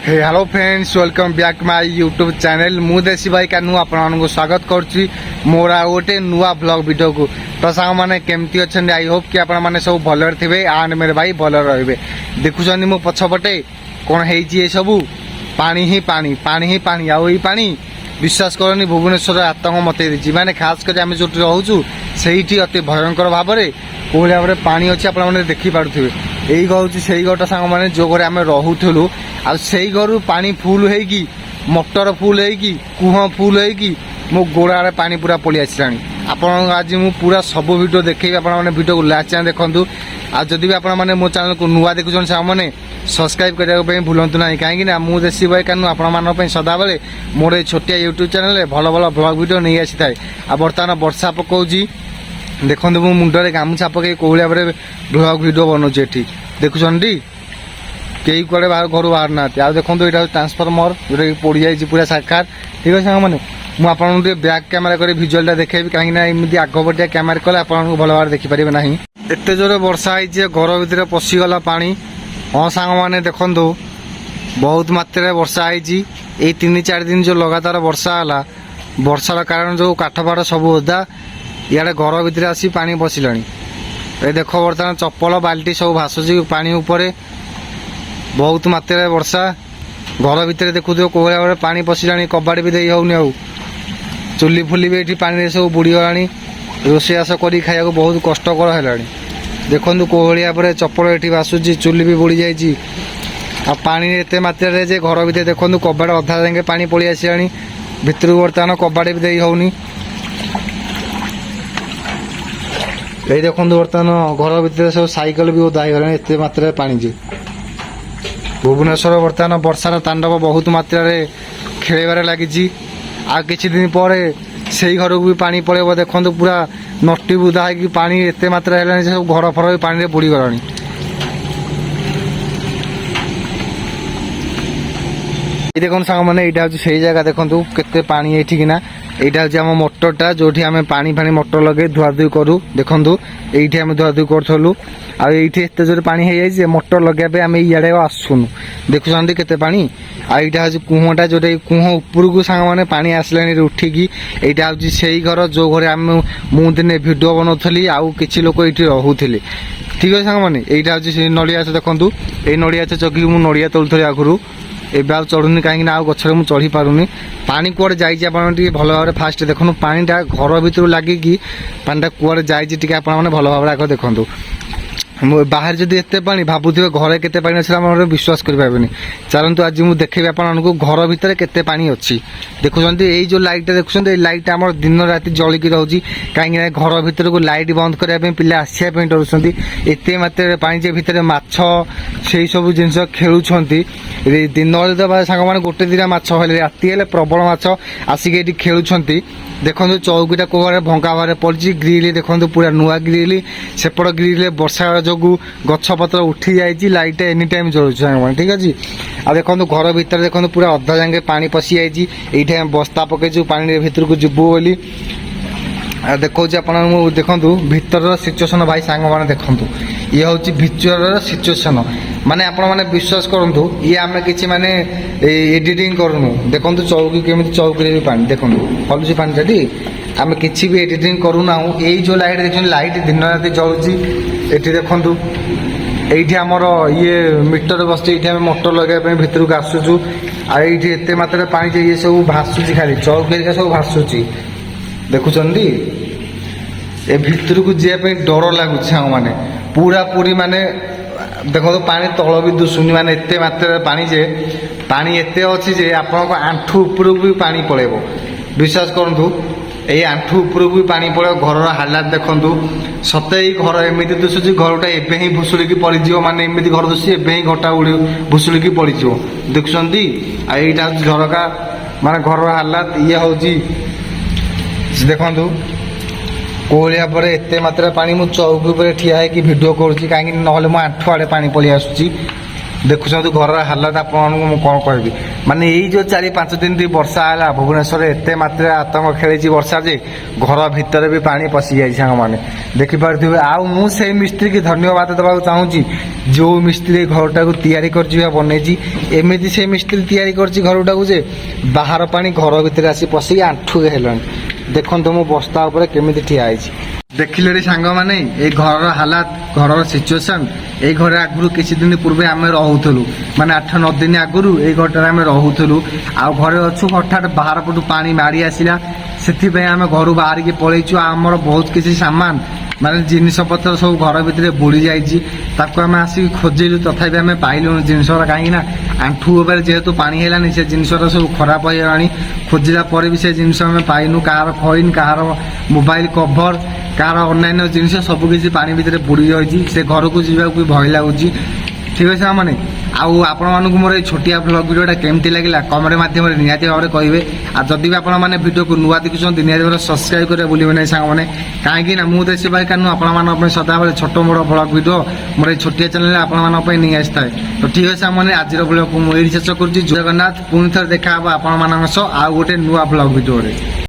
Hello friends, welcome back my YouTube channel. मु देसी भाई का आपको स्वागत करुच्ची मोर आ गोटे नुआ ब्लॉग वीडियो को। तो सांग मैंने केमती अच्छा, आई होप कि आप सब भलर थे एंड मेरे भाई भलर रे। देखुं मो पछपटे कौन है सब पानी ही पानी पानी ही पानी आई पानी विश्वास करनी भुवनेश्वर आतंक मत देती मैंने खास कर आम जो रोचु से अति भयंकर भाव में कौ भाव में पानी अच्छे आप देखिपे। यही घर से घर सांग मैंने जो घर आम रोलु आई घर पानी फुल होगी मोटर फुल होगी कुह फुल होगी मो गोड़ आड़े पानी पूरा पलि आसला। आपण आज मु पूरा सब वीडियो देखेबी आपने वीडियो को लास्ट जाए देखूँ। आदि भी आपने मो चैनल को नुआ देखुन से सब्सक्राइब करने भूलु ना कहीं मुझे देसी भाई कानू आप सदा बेले मोर ये छोटिया यूट्यूब चैनल भल भल ब्लॉग वीडियो नहीं आसी थाए। आ बर्तमान वर्षा पकाउची देखो मु मुंडे गामुछा पकई कौ भाव में ब्लॉग वीडियो बनाऊे ये देखुं कई कड़े घर बाहर ना आ देखो यहाँ ट्रांसफर्मर जोटा कि पड़ जाए पूरा साकार। ठीक है सांग मैंने मुझे बैक कैमेरा कर भिजुआलटा देखेबी कहीं एमती आगपटिया कैमेरा कले आपको भल भाव देखिपारे ना। एत जोर वर्षा है घर भितर पशिगला पानी। हाँ सांग मैंने देखु बहुत मात्रा वर्षा है। 3-4 दिन जो लगातार वर्षा है वर्षार कारण जो काठपाड़ सब ओदा इे घर भितर आसी पानी पशिला। ये देख बर्तमान चप्पल बाल्टी सब भासुची पानी उपरे बहुत मात्रा वर्षा। घर भितर देखु कौ भाव में पानी पशिला कबाड़ भी दे होनी आ चुली फुली भी ये पानी सब बुड़ी गला। रोषेईबास कर खाया बहुत कष्टकर है। देखो कौ भाव में चप्पल ये भासुची चुली भी बुड़ी जाइए आ पानी एत मात्रा जे घर भितर देखो कबाड़ अधा जाए पानी पलि आसला भितर बर्तमान कबाड़ भी दे होनी। ये देखो बर्तमान घर भितर सब साइकेल भी ओदा होगा एत मात्रा पानी जे भुवनेश्वर बर्तमान वर्षार तांडव बहुत मात्रा खेलबार लगी। आ किछि दिन पर से घर को भी पानी पड़े देखो पूरा नटी बुदा है पानी एत मात्रा है सब घर फर भी पानी बुड़ी गला। देखो सांग मैंने यहाँ हूँ से जगह देखो केते पानी ये किना यहाँ हूँ आम मोटरटा जो आम पानी फानी मोटर लगे धुआधुई करूँ। देखो ये आम धुआधुई करूँ आईटी एत जोर पानी हो जाए मोटर लगे आम इे आसुनु देखुं केते पानी। आईटा हूँ कुहटा जोटा कुह उपरक सांग मैंने पानी आसला उठिकी यहाँ हूँ से घर जो घर आम मुझे भिडियो बनाऊली आउ कि लोक ये रोले। ठीक है सांग मैंने यहाँ हूँ नड़िया देखूँ ये नड़िया जगह मुझे नड़िया तोलुली आगुरी एवं आ चढ़ुनी कहीं गचर मुझे चढ़ी पारूनी पानी कुआड़े जाइए भल भाव फास्ट देखो पानीटा घर भर लगिकी पानीटा कुआड़े जाइए आपने भल भाव आगे देखूँ। बाहर जब एत पानी भावुवे घरे केते पानी अच्छे विश्वास करें। चलतु आज मुझे देखेबी आपको घर भितर केते पानी अच्छी। देखुं यही जो लाइटा देखुं लाइट आम दिन राति जलिकी रोचे कहीं घर भर को लाइट बंद करने पिला आसापी डरुंट एत मात्रा पानी जे भितर माछ से सब जिन खेलुंट दिन बेले सांग मैंने गोटे दिना माछ हेल्ले राति हेल्ले प्रबल माछ आसिक ये खेलुंट। देखो चौकीटा कौ भाव भंगा भाव पड़ी ग्रिल देखो पूरा नुआ ग्रिल सेपट ग्रिल वर्षा जो गछपत्र उठी जाइए लाइट एनी टाइम जलुचे। ठीक अच्छे आ देखो घर भर देखो पूरा अधा जाए पानी पशि जाइए ये बस्ता पकईचु पानी भर को जीवु बोली देखो देखो भीतर सिचुएसन भाई सांग मैंने देखो ये हूँ भिचुअल सिचुएसन माने आपण मैंने विश्वास करूँ ये आम कि माने एडिटिंग करूँ। देखो चौकी केमी चौकी भी पानी देखो हलुची पानी टी आम कि भी एडिटिंग करूना। यही जो लाइट देखते लाइट दिन राति जलुची ये देखु ये आमर ये मीटर बस ये मोटर लगे भितर को आसुचु आई एत मात्रा पानी ये सब भासुची खाली चौकी सब भासुची देखुं ए भितर को जावाई डर लगुच मैंने पूरा पूरी माने देखो पानी तल भी दुसुनी माने एत मात्रा पानी जे पानी एत अच्छी जे आपन आंठू उपरକୁ भी पानी पड़ेबो विश्वास करूँ। ये आंठू उपरକୁ भी पानी पड़े घर हालात देखु सते ही घर एमती दुसुची घरटा एवं ही भुशुड़ी पड़ज माने एमती घर दुसुची एवं ही घरटा उड़ी भुशुड़ी पड़ज देखुं। यहाँ झरका माने घर हालात ये हूँ देखु कोहलिया पर एत मात्रा पानी मु चौकी पर ठिया है कि वीडियो करुँची कहीं ना मो आंठू आड़े पानी पलि आसुची ଦେଖୁଛନ୍ତି ଘରର ହାଲତ ଆପଣମାନଙ୍କୁ ମୁଁ କ'ଣ କହିବି। ମାନେ ଏଇ ଯେଉଁ 4-5 ଦିନ ବର୍ଷା ହେଲା ଭୁବନେଶ୍ୱରରେ ଏତେ ମାତ୍ରାରେ ଆତଙ୍କ ଖେଳିଛି ବର୍ଷା ଯେ ଘର ଭିତରେ ବି ପାଣି ପଶିଯାଇଛି ସାଙ୍ଗମାନେ ଦେଖିପାରୁଥିବେ। ଆଉ ମୁଁ ସେଇ ମିସ୍ତ୍ରୀକି ଧନ୍ୟବାଦ ଦେବାକୁ ଚାହୁଁଛି ଯେଉଁ ମିସ୍ତ୍ରୀ ଘରଟାକୁ ତିଆରି କରିଛି ବା ବନେଇଛି। ଏମିତି ସେ ମିସ୍ତ୍ରୀ ତିଆରି କରିଛି ଘରଟାକୁ ଯେ ବାହାର ପାଣି ଘର ଭିତରେ ଆସି ପଶିକି ଆଣ୍ଠୁଏ ହେଲାଣି। ଦେଖନ୍ତୁ ମୁଁ ବସ୍ତା ଉପରେ କେମିତି ଠିଆ ହେଇଛି ଦେଖିଲେଣି ସାଙ୍ଗମାନେ ଏଇ ଘରର ହାଲାତ ଘରର ସିଚୁଏସନ୍। ଏଇ ଘରେ ଆଗରୁ କିଛି ଦିନ ପୂର୍ବେ ଆମେ ରହୁଥିଲୁ ମାନେ 8-9 ଦିନ ଆଗରୁ ଏଇ ଘରଟାରେ ଆମେ ରହୁଥିଲୁ। ଆଉ ଘରେ ଅଛୁ ହଠାତ୍ ବାହାର ପଟୁ ପାଣି ମାଡ଼ି ଆସିଲା ସେଥିପାଇଁ ଆମେ ଘରୁ ବାହାରିକି ପଳେଇଛୁ। ଆମର ବହୁତ କିଛି ସାମାନ ମାନେ ଜିନିଷପତ୍ର ସବୁ ଘର ଭିତରେ ବୁଡ଼ି ଯାଇଛି। ତାକୁ ଆମେ ଆସିକି ଖୋଜିଲୁ ତଥାପି ଆମେ ପାଇଲୁନି ଜିନିଷଟା କାହିଁକି ନା ଆଣ୍ଠୁ ଉପରେ ଯେହେତୁ ପାଣି ହେଲାନି ସେ ଜିନିଷଟା ସବୁ ଖରାପ ହେଇଗଲାଣି। ଖୋଜିଲା ପରେ ବି ସେ ଜିନିଷ ଆମେ ପାଇନୁ। କାହାର କଏନ୍ କାହାର ମୋବାଇଲ କଭର କାହାର ଅନ୍ୟାନ୍ୟ ଜିନିଷ ସବୁ କିଛି ପାଣି ଭିତରେ ବୁଡ଼ି ରହିଛି। ସେ ଘରକୁ ଯିବାକୁ ବି ଭୟ ଲାଗୁଛି। ଠିକ୍ ଅଛି ମାନେ ଆଉ ଆପଣମାନଙ୍କୁ ମୋର ଏଇ ଛୋଟିଆ ଭ୍ଲଗ ଭିଡ଼ିଓଟା କେମିତି ଲାଗିଲା କମେଣ୍ଟ ମାଧ୍ୟମରେ ନିହାତି ଭାବରେ କହିବେ। ଆଉ ଯଦି ବି ଆପଣମାନେ ଭିଡ଼ିଓକୁ ନୂଆ ଦେଖୁଛନ୍ତି ନିହାତି ଭାବରେ ସବସ୍କ୍ରାଇବ୍ କରିବା ଭୁଲିବେ ନାହିଁ ସାଙ୍ଗମାନେ। କାହିଁକି ନା ମୁଁ ଦେଶୀ ଭାଇ କାନୁ ଆପଣମାନଙ୍କ ପାଇଁ ସଦାବେଳେ ଛୋଟ ମୋଟ ଭ୍ଲଗ ଭିଡ଼ିଓ ମୋର ଏଇ ଛୋଟିଆ ଚ୍ୟାନେଲରେ ଆପଣମାନଙ୍କ ପାଇଁ ନେଇ ଆସିଥାଏ। ତ ଠିକ୍ ଅଛି ସାଙ୍ଗମାନେ ଆଜିର ଭ୍ଲଗକୁ ମୁଁ ଏଇଠି ଶେଷ କରୁଛି। ଜଗନ୍ନାଥ ପୁଣି ଥରେ ଦେଖା ହେବ ଆପଣମାନଙ୍କ ସହ ଆଉ ଗୋଟେ ନୂଆ ଭ୍ଲଗ ଭିଡ଼ିଓରେ।